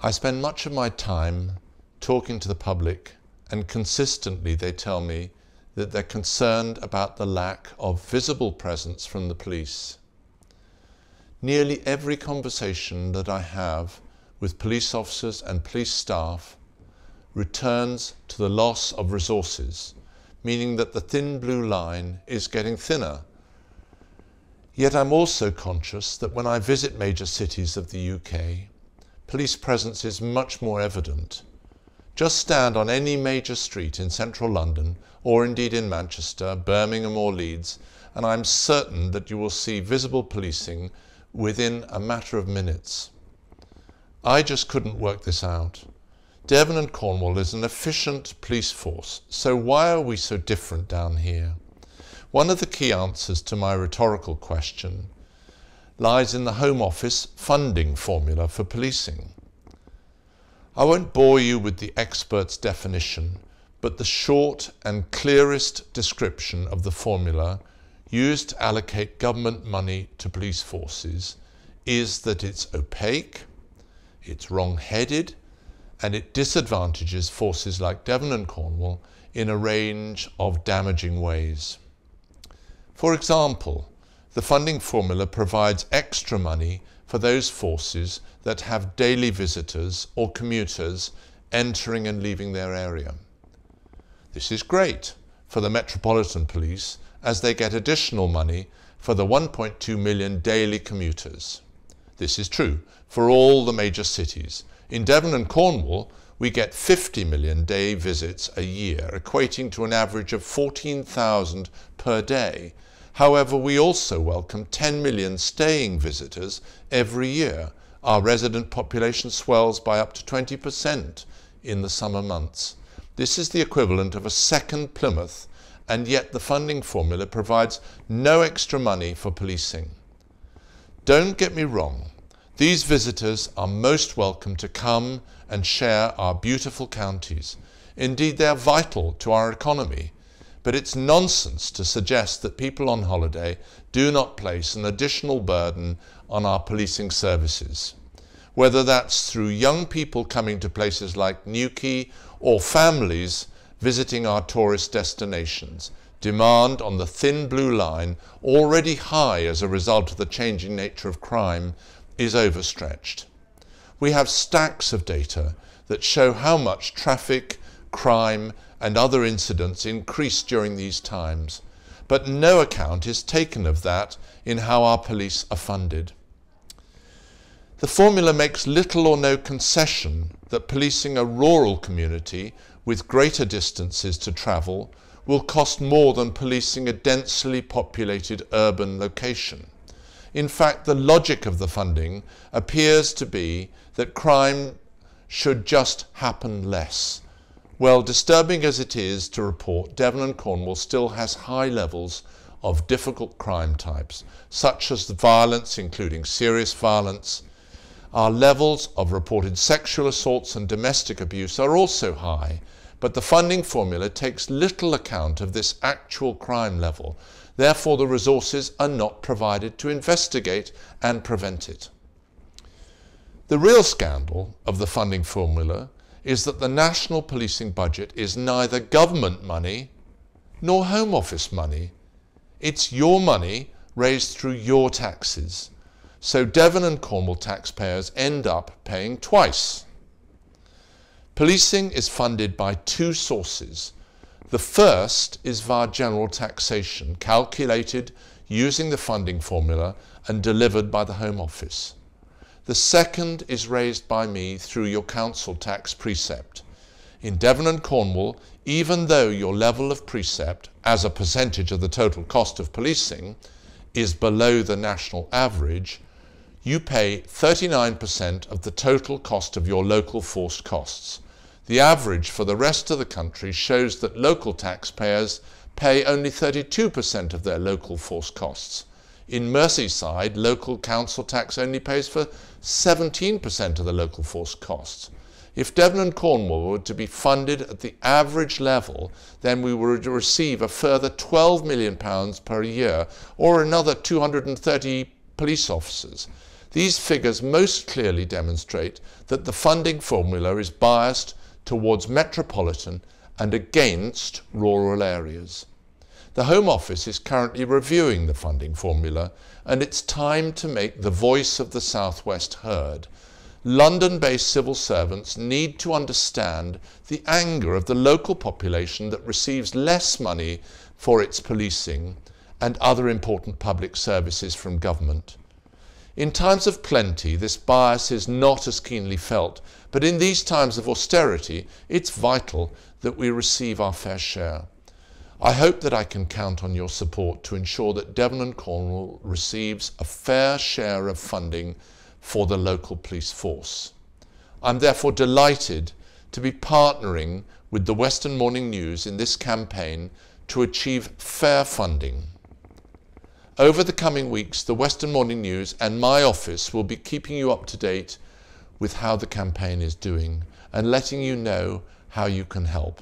I spend much of my time talking to the public, and consistently they tell me that they're concerned about the lack of visible presence from the police. Nearly every conversation that I have with police officers and police staff returns to the loss of resources, meaning that the thin blue line is getting thinner. Yet I'm also conscious that when I visit major cities of the UK, police presence is much more evident. Just stand on any major street in central London, or indeed in Manchester, Birmingham or Leeds, and I'm certain that you will see visible policing within a matter of minutes. I just couldn't work this out. Devon and Cornwall is an efficient police force, so why are we so different down here? One of the key answers to my rhetorical question lies in the Home Office funding formula for policing. I won't bore you with the expert's definition, but the short and clearest description of the formula used to allocate government money to police forces is that it's opaque, it's wrong-headed, and it disadvantages forces like Devon and Cornwall in a range of damaging ways. For example, the funding formula provides extra money for those forces that have daily visitors or commuters entering and leaving their area. This is great for the Metropolitan Police as they get additional money for the 1.2 million daily commuters. This is true for all the major cities. In Devon and Cornwall, we get 50 million day visits a year, equating to an average of 14,000 per day. However, we also welcome 10 million staying visitors every year. Our resident population swells by up to 20% in the summer months. This is the equivalent of a second Plymouth, and yet the funding formula provides no extra money for policing. Don't get me wrong, these visitors are most welcome to come and share our beautiful counties. Indeed, they are vital to our economy. But it's nonsense to suggest that people on holiday do not place an additional burden on our policing services. Whether that's through young people coming to places like Newquay or families visiting our tourist destinations, demand on the thin blue line, already high as a result of the changing nature of crime, is overstretched. We have stacks of data that show how much traffic, crime, and other incidents increase during these times, but no account is taken of that in how our police are funded. The formula makes little or no concession that policing a rural community with greater distances to travel will cost more than policing a densely populated urban location. In fact, the logic of the funding appears to be that crime should just happen less. Well, disturbing as it is to report, Devon and Cornwall still has high levels of difficult crime types, such as the violence, including serious violence. Our levels of reported sexual assaults and domestic abuse are also high, but the funding formula takes little account of this actual crime level. Therefore, the resources are not provided to investigate and prevent it. The real scandal of the funding formula is that the national policing budget is neither government money nor Home Office money. It's your money raised through your taxes. So Devon and Cornwall taxpayers end up paying twice. Policing is funded by two sources. The first is via general taxation, calculated using the funding formula and delivered by the Home Office. The second is raised by me through your council tax precept. In Devon and Cornwall, even though your level of precept, as a percentage of the total cost of policing, is below the national average, you pay 39% of the total cost of your local force costs. The average for the rest of the country shows that local taxpayers pay only 32% of their local force costs. In Merseyside, local council tax only pays for 17% of the local force costs. If Devon and Cornwall were to be funded at the average level, then we would receive a further £12 million per year, or another 230 police officers. These figures most clearly demonstrate that the funding formula is biased towards metropolitan and against rural areas. The Home Office is currently reviewing the funding formula, and it's time to make the voice of the South West heard. London-based civil servants need to understand the anger of the local population that receives less money for its policing and other important public services from government. In times of plenty, this bias is not as keenly felt, but in these times of austerity, it's vital that we receive our fair share. I hope that I can count on your support to ensure that Devon and Cornwall receives a fair share of funding for the local police force. I'm therefore delighted to be partnering with the Western Morning News in this campaign to achieve fair funding. Over the coming weeks, the Western Morning News and my office will be keeping you up to date with how the campaign is doing and letting you know how you can help.